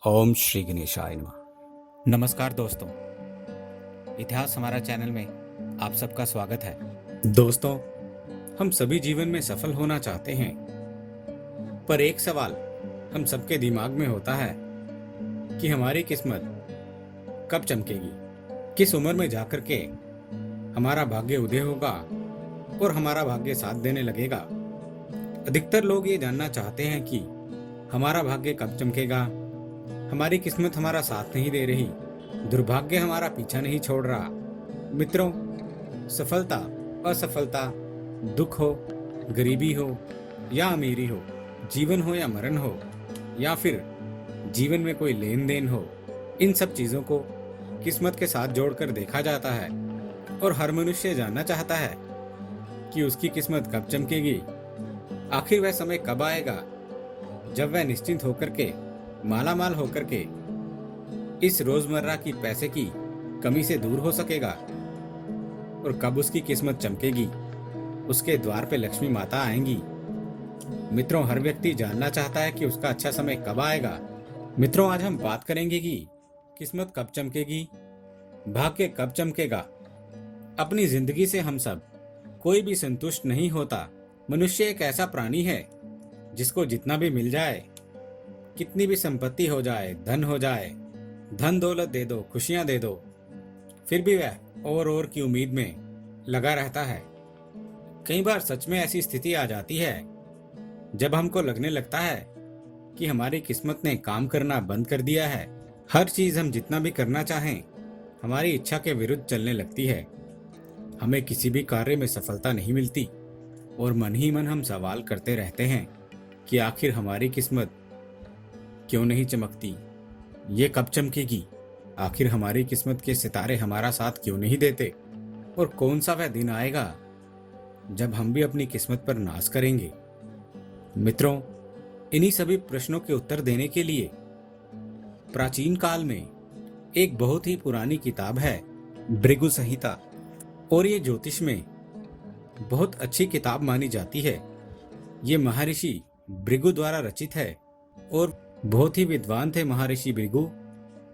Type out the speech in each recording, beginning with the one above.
ओम श्री गणेशाय नमः। नमस्कार दोस्तों, इतिहास हमारा चैनल में आप सबका स्वागत है। दोस्तों, हम सभी जीवन में सफल होना चाहते हैं, पर एक सवाल हम सबके दिमाग में होता है कि हमारी किस्मत कब चमकेगी, किस उम्र में जाकर के हमारा भाग्य उदय होगा और हमारा भाग्य साथ देने लगेगा। अधिकतर लोग ये जानना चाहते हैं कि हमारा भाग्य कब चमकेगा, हमारी किस्मत हमारा साथ नहीं दे रही, दुर्भाग्य हमारा पीछा नहीं छोड़ रहा। मित्रों, सफलता असफलता, दुख हो, गरीबी हो या अमीरी हो, जीवन हो या मरण हो, या फिर जीवन में कोई लेन देन हो, इन सब चीजों को किस्मत के साथ जोड़कर देखा जाता है और हर मनुष्य जानना चाहता है कि उसकी किस्मत कब चमकेगी। आखिर वह समय कब आएगा जब वह निश्चिंत होकर के, माला माल होकर के इस रोजमर्रा की पैसे की कमी से दूर हो सकेगा, और कब उसकी किस्मत चमकेगी, उसके द्वार पे लक्ष्मी माता आएंगी। मित्रों, हर व्यक्ति जानना चाहता है कि उसका अच्छा समय कब आएगा। मित्रों, आज हम बात करेंगे कि किस्मत कब चमकेगी, भाग्य कब चमकेगा। अपनी जिंदगी से हम सब कोई भी संतुष्ट नहीं होता। मनुष्य एक ऐसा प्राणी है जिसको जितना भी मिल जाए, कितनी भी संपत्ति हो जाए, धन हो जाए, धन दौलत दे दो, खुशियां दे दो, फिर भी वह और की उम्मीद में लगा रहता है। कई बार सच में ऐसी स्थिति आ जाती है जब हमको लगने लगता है कि हमारी किस्मत ने काम करना बंद कर दिया है। हर चीज हम जितना भी करना चाहें हमारी इच्छा के विरुद्ध चलने लगती है। हमें किसी भी कार्य में सफलता नहीं मिलती और मन ही मन हम सवाल करते रहते हैं कि आखिर हमारी किस्मत क्यों नहीं चमकती, ये कब चमकेगी। आखिर हमारी किस्मत के सितारे हमारा साथ क्यों नहीं देते, और कौन सा वह दिन आएगा जब हम भी अपनी किस्मत पर नाज करेंगे। मित्रों, इन्हीं सभी प्रश्नों के उत्तर देने के लिए प्राचीन काल में एक बहुत ही पुरानी किताब है, भृगु संहिता, और ये ज्योतिष में बहुत अच्छी किताब मानी जाती है। ये महर्षि भृगु द्वारा रचित है और बहुत ही विद्वान थे महर्षि भृगु,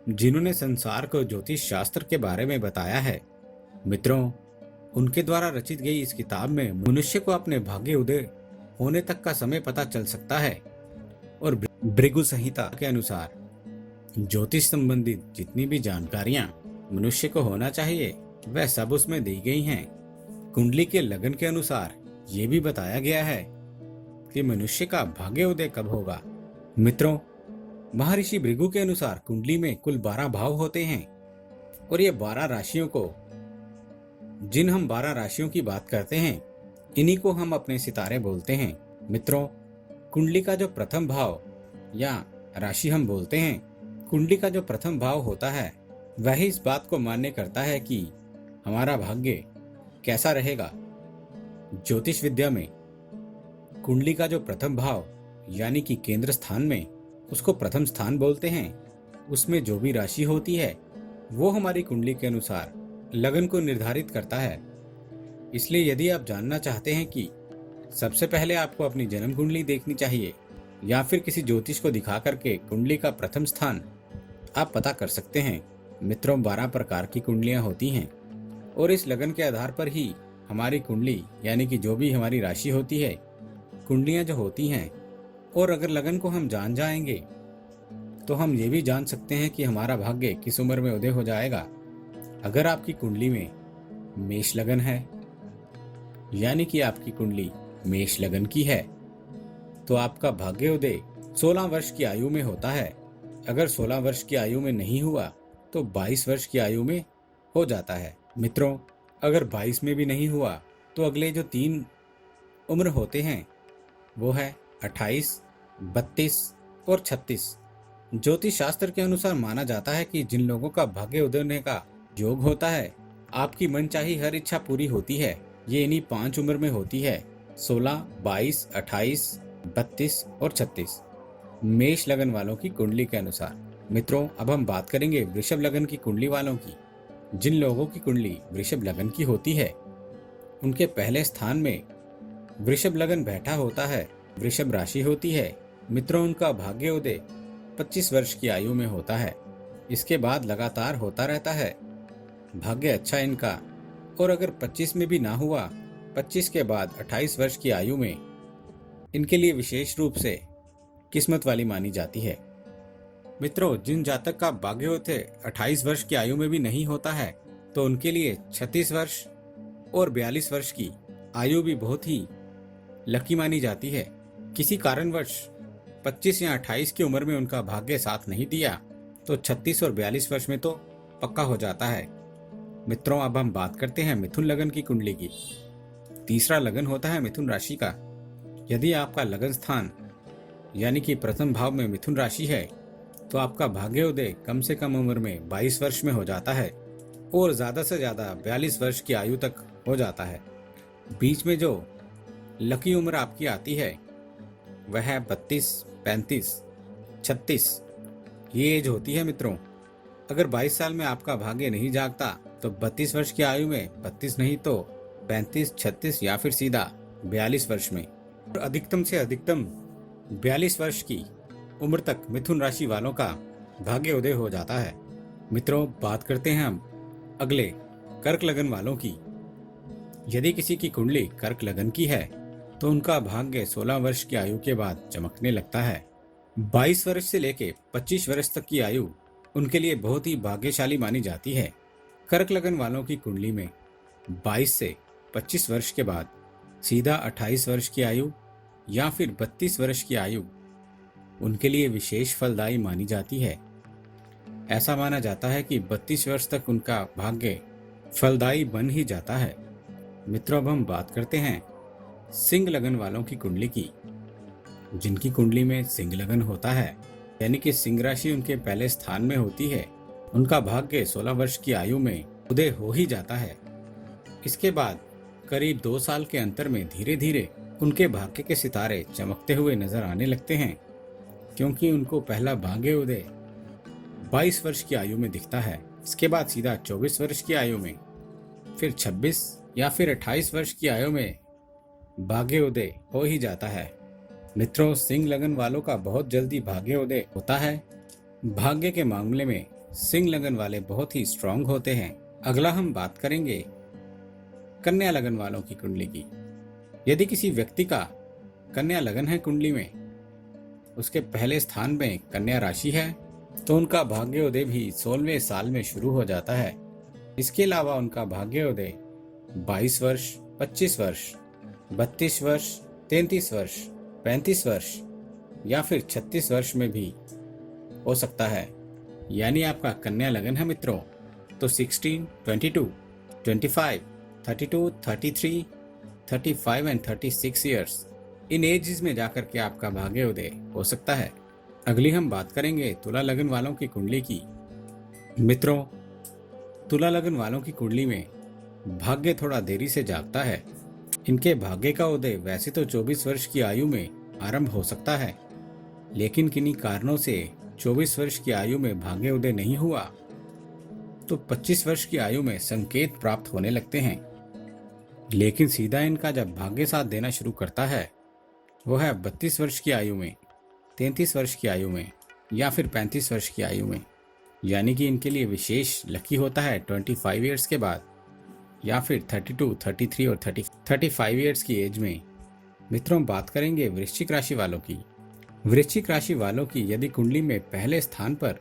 जिन्होंने संसार को ज्योतिष शास्त्र के बारे में बताया है। मित्रों, उनके द्वारा रचित गई इस किताब में मनुष्य को अपने भाग्य उदय होने तक का समय पता चल सकता है, और भृगु संहिता के अनुसार ज्योतिष संबंधित जितनी भी जानकारियां मनुष्य को होना चाहिए वह सब उसमें दी गई हैं। कुंडली के लगन के अनुसार ये भी बताया गया है कि मनुष्य का भाग्य उदय कब होगा। मित्रों, महर्षि भृगु के अनुसार कुंडली में कुल 12 भाव होते हैं, और ये 12 राशियों को, जिन हम 12 राशियों की बात करते हैं, इन्हीं को हम अपने सितारे बोलते हैं। मित्रों, कुंडली का जो प्रथम भाव या राशि हम बोलते हैं, कुंडली का जो प्रथम भाव होता है वह इस बात को मान्य करता है कि हमारा भाग्य कैसा रहेगा। ज्योतिष विद्या में कुंडली का जो प्रथम भाव यानी कि केंद्र स्थान में, उसको प्रथम स्थान बोलते हैं। उसमें जो भी राशि होती है वो हमारी कुंडली के अनुसार लगन को निर्धारित करता है। इसलिए यदि आप जानना चाहते हैं कि सबसे पहले आपको अपनी जन्म कुंडली देखनी चाहिए या फिर किसी ज्योतिष को दिखा करके कुंडली का प्रथम स्थान आप पता कर सकते हैं। मित्रों, 12 प्रकार की कुंडलियां होती हैं और इस लगन के आधार पर ही हमारी कुंडली यानी कि जो भी हमारी राशि होती है, कुंडलियां जो होती हैं, और अगर लगन को हम जान जाएंगे तो हम ये भी जान सकते हैं कि हमारा भाग्य किस उम्र में उदय हो जाएगा। अगर आपकी कुंडली में मेष लगन है यानी कि आपकी कुंडली मेष लगन की है तो आपका भाग्य उदय 16 वर्ष की आयु में होता है। अगर 16 वर्ष की आयु में नहीं हुआ तो 22 वर्ष की आयु में हो जाता है। मित्रों, अगर 22 में भी नहीं हुआ तो अगले जो 3 उम्र होते हैं वो है 28, 32 और 36। ज्योतिष शास्त्र के अनुसार माना जाता है कि जिन लोगों का भाग्य उदय होने का योग होता है, आपकी मनचाही हर इच्छा पूरी होती है, ये इन्हीं 5 उम्र में होती है, 16, 22, 28, 32 और 36, मेष लगन वालों की कुंडली के अनुसार। मित्रों, अब हम बात करेंगे वृषभ लगन की कुंडली वालों की। जिन लोगों की कुंडली वृषभ लगन की होती है उनके पहले स्थान में वृषभ लगन बैठा होता है, वृषभ राशि होती है। मित्रों, उनका भाग्य उदय 25 वर्ष की आयु में होता है। इसके बाद लगातार होता रहता है। भाग्य अच्छा इनका। और अगर 25 में भी ना हुआ, 25 के बाद 28 वर्ष की आयु में इनके लिए विशेष रूप से किस्मत वाली मानी जाती है। मित्रों, जिन जातक का भाग्योदय 28 वर्ष की आयु में भी नहीं होता है, तो उनके लिए 36 वर्ष और 42 वर्ष की आयु भी बहुत ही लकी मानी जाती है। किसी कारणवश 25 या 28 की उम्र में उनका भाग्य साथ नहीं दिया, तो 36 और 42 वर्ष में तो पक्का हो जाता है। मित्रों, अब हम बात करते हैं मिथुन लगन की कुंडली की। तीसरा लगन होता है मिथुन राशि का। यदि आपका लगन स्थान यानी कि प्रथम भाव में मिथुन राशि है, तो आपका भाग्योदय कम से कम उम्र में 22 वर्ष में हो जाता है और ज्यादा से ज्यादा 42 वर्ष की आयु तक हो जाता है। बीच में जो लकी उम्र आपकी आती है वह है 32, 35, 36 ये एज होती है। मित्रों, अगर 22 साल में आपका भाग्य नहीं जागता, तो 32 वर्ष की आयु में 32 नहीं तो 35, 36 या फिर सीधा 42 वर्ष में, और अधिकतम से अधिकतम 42 वर्ष की उम्र तक मिथुन राशि वालों का भाग्योदय हो जाता है। मित्रों, बात करते हैं हम अगले कर्क लगन वालों की। यदि किसी की कुंडली कर्क लगन की है, तो उनका भाग्य 16 वर्ष की आयु के बाद चमकने लगता है। 22 वर्ष से लेके 25 वर्ष तक की आयु उनके लिए बहुत ही भाग्यशाली मानी जाती है। कर्क लगन वालों की कुंडली में 22 से 25 वर्ष के बाद सीधा 28 वर्ष की आयु या फिर 32 वर्ष की आयु उनके लिए विशेष फलदायी मानी जाती है। ऐसा माना जाता है कि 32 वर्ष तक उनका भाग्य फलदायी बन ही जाता है। मित्रों, अब हम बात करते हैं सिंह लगन वालों की कुंडली की। जिनकी कुंडली में सिंह लगन होता है, यानी कि सिंह राशि उनके पहले स्थान में होती है, उनका भाग्य 16 वर्ष की आयु में उदय हो ही जाता है। इसके बाद करीब 2 साल के अंतर में धीरे धीरे उनके भाग्य के सितारे चमकते हुए नजर आने लगते हैं, क्योंकि उनको पहला भाग्य उदय 22 वर्ष की आयु में दिखता है। इसके बाद सीधा 24 वर्ष की आयु में, फिर 26 या फिर 28 वर्ष की आयु में भाग्योदय हो ही जाता है। मित्रों, सिंह लगन वालों का बहुत जल्दी भाग्योदय होता है। भाग्य के मामले में सिंह लगन वाले बहुत ही स्ट्रांग होते हैं। अगला हम बात करेंगे कन्या लगन वालों की कुंडली की। यदि किसी व्यक्ति का कन्या लगन है कुंडली में, उसके पहले स्थान में कन्या राशि है, तो उनका भाग्योदय भी 16वें साल में शुरू हो जाता है। इसके अलावा उनका भाग्योदय 22 वर्ष, 25 वर्ष, 32 वर्ष, 33 वर्ष, 35 वर्ष या फिर 36 वर्ष में भी हो सकता है। यानी आपका कन्या लगन है मित्रों, तो 16, 22, 25, 32, 33, 35 एंड 36 ईयर्स, इन एजेस में जाकर के आपका भाग्योदय हो सकता है। अगली हम बात करेंगे तुला लगन वालों की कुंडली की। मित्रों, तुला लगन वालों की कुंडली में भाग्य थोड़ा देरी से जागता है। इनके भाग्य का उदय वैसे तो 24 वर्ष की आयु में आरंभ हो सकता है, लेकिन किन्हीं कारणों से 24 वर्ष की आयु में भाग्य उदय नहीं हुआ, तो 25 वर्ष की आयु में संकेत प्राप्त होने लगते हैं। लेकिन सीधा इनका जब भाग्य साथ देना शुरू करता है, वो है 32 वर्ष की आयु में, 33 वर्ष की आयु में या फिर 35 वर्ष की आयु में। यानी कि इनके लिए विशेष लकी होता है 25 ईयर्स के बाद या फिर 32, 33 और 35 ईयर्स की एज में। मित्रों, बात करेंगे वृश्चिक राशि वालों की। वृश्चिक राशि वालों की यदि कुंडली में पहले स्थान पर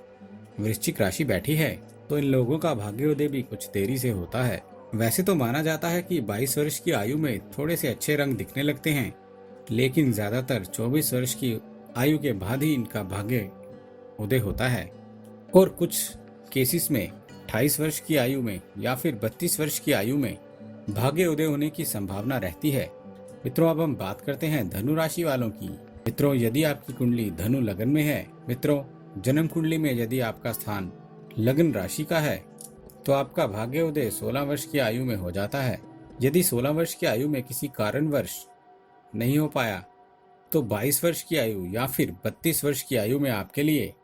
वृश्चिक राशि बैठी है, तो इन लोगों का भाग्योदय भी कुछ देरी से होता है। वैसे तो माना जाता है कि 22 वर्ष की आयु में थोड़े से अच्छे रंग दिखने लगते हैं, लेकिन ज्यादातर 24 वर्ष की आयु के बाद ही इनका भाग्य उदय होता है, और कुछ केसेस में 28 वर्ष की आयु में या फिर 32 वर्ष की आयु में भाग्य उदय होने की संभावना रहती है। मित्रों, अब हम बात करते हैं धनु राशि वालों की। मित्रों, यदि आपकी कुंडली धनु लगन में है, मित्रों जन्म कुंडली में यदि आपका स्थान लगन राशि का है, तो आपका भाग्य उदय 16 वर्ष की आयु में हो जाता है। यदि 16 वर्ष की आयु में किसी कारणवश नहीं हो पाया, तो 22 वर्ष की आयु या फिर 32 वर्ष की आयु में आपके लिए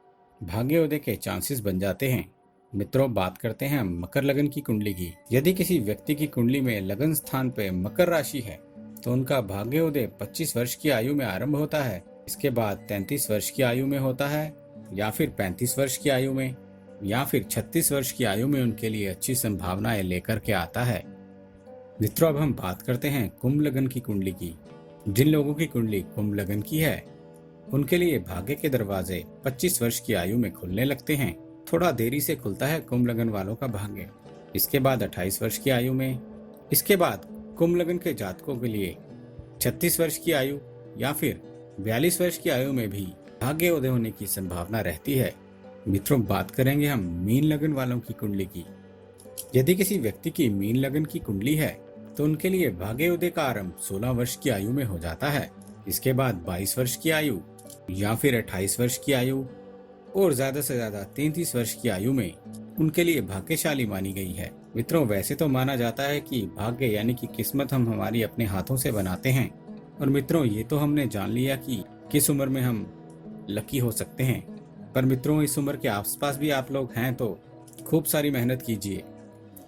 भाग्योदय के चांसेस बन जाते हैं। मित्रों, बात करते हैं मकर लगन की कुंडली की। यदि किसी व्यक्ति की कुंडली में लगन स्थान पे मकर राशि है, तो उनका भाग्योदय 25 वर्ष की आयु में आरंभ होता है। इसके बाद 33 वर्ष की आयु में होता है या फिर 35 वर्ष की आयु में या फिर 36 वर्ष की आयु में उनके लिए अच्छी संभावनाएं लेकर के आता है। मित्रों, अब हम बात करते हैं कुंभ लगन की कुंडली की। जिन लोगों की कुंडली कुंभ लगन की है उनके लिए भाग्य के दरवाजे 25 वर्ष की आयु में खुलने लगते हैं। थोड़ा देरी से खुलता है कुंभ लगन वालों का भाग्य। इसके बाद 28 वर्ष की आयु में, इसके बाद कुंभ लगन के जातकों के लिए 36 वर्ष की आयु या फिर 42 वर्ष की आयु में भी भाग्य उदय होने की संभावना रहती है। मित्रों, बात करेंगे हम मीन लगन वालों की कुंडली की। यदि किसी व्यक्ति की मीन लगन की कुंडली है तो उनके लिए भाग्य उदय का आरंभ 16 वर्ष की आयु में हो जाता है। इसके बाद 22 वर्ष की आयु या फिर 28 वर्ष की आयु और ज्यादा से ज्यादा 33 वर्ष की आयु में उनके लिए भाग्यशाली मानी गई है। मित्रों, वैसे तो माना जाता है कि भाग्य यानी कि किस्मत हम हमारी अपने हाथों से बनाते हैं। और मित्रों, ये तो हमने जान लिया कि किस उम्र में हम लकी हो सकते हैं। पर मित्रों, इस उम्र के आसपास भी आप लोग हैं तो खूब सारी मेहनत कीजिए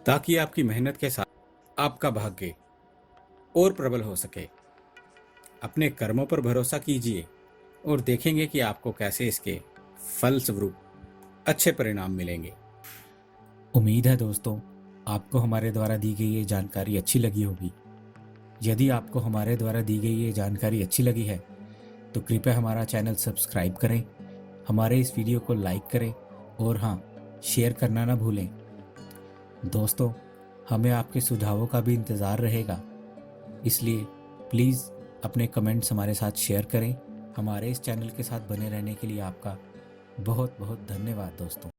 ताकि आपकी मेहनत के साथ आपका भाग्य और प्रबल हो सके। अपने कर्मों पर भरोसा कीजिए और देखेंगे कि आपको कैसे इसके फल स्वरूप अच्छे परिणाम मिलेंगे। उम्मीद है दोस्तों, आपको हमारे द्वारा दी गई ये जानकारी अच्छी लगी होगी। यदि आपको हमारे द्वारा दी गई ये जानकारी अच्छी लगी है तो कृपया हमारा चैनल सब्सक्राइब करें, हमारे इस वीडियो को लाइक करें और हाँ, शेयर करना ना भूलें। दोस्तों, हमें आपके सुझावों का भी इंतज़ार रहेगा, इसलिए प्लीज़ अपने कमेंट्स हमारे साथ शेयर करें। हमारे इस चैनल के साथ बने रहने के लिए आपका बहुत बहुत धन्यवाद दोस्तों।